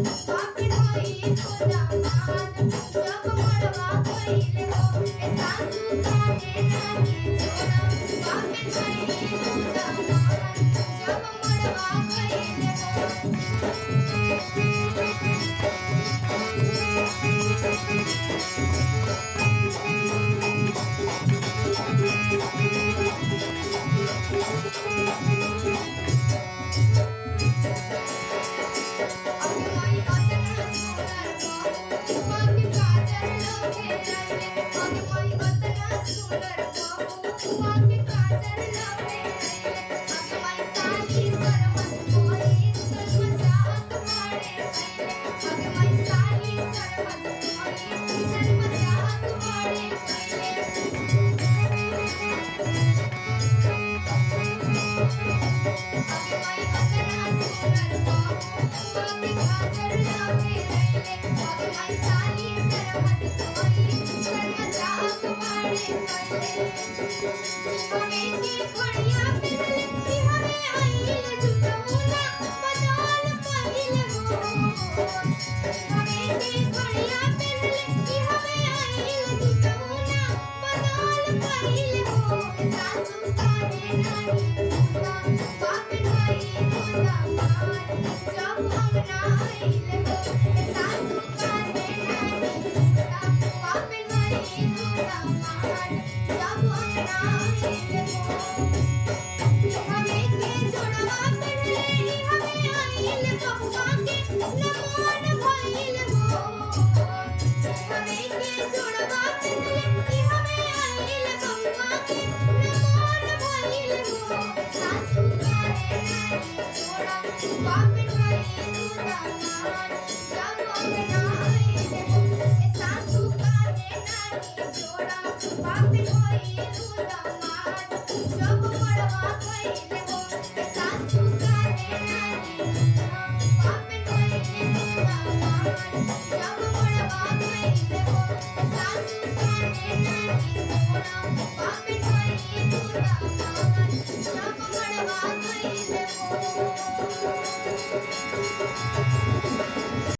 बाकी होई तो दामाद जब मड़वा गइले हो ए सासू काहे नाही छोड़ब बाकी होई तो दामाद जब मड़वा गइले हो अगे माई अतना सुनर बाबू बाकी काजर लगे रहिले अगे माई अतना सुनर बाबू बाकी काजर लगे रहिले अगे माई साली सरमत मोई सच मजाक मारे रहिले अगे माई साली सरमत मोई सच मजाक मारे अगे माई अतना सुनर बाबू बाकी काजर लगे रहिले अगे माई साली सरमत मोई सच मजाक मारे हमें के खड़िया पिनले कि हमें आइल जुटौना बदल पहिल हो हमें के खड़िया पिनले कि हमें आइल जुटौना बदल पहिल हो सासू काहे नाही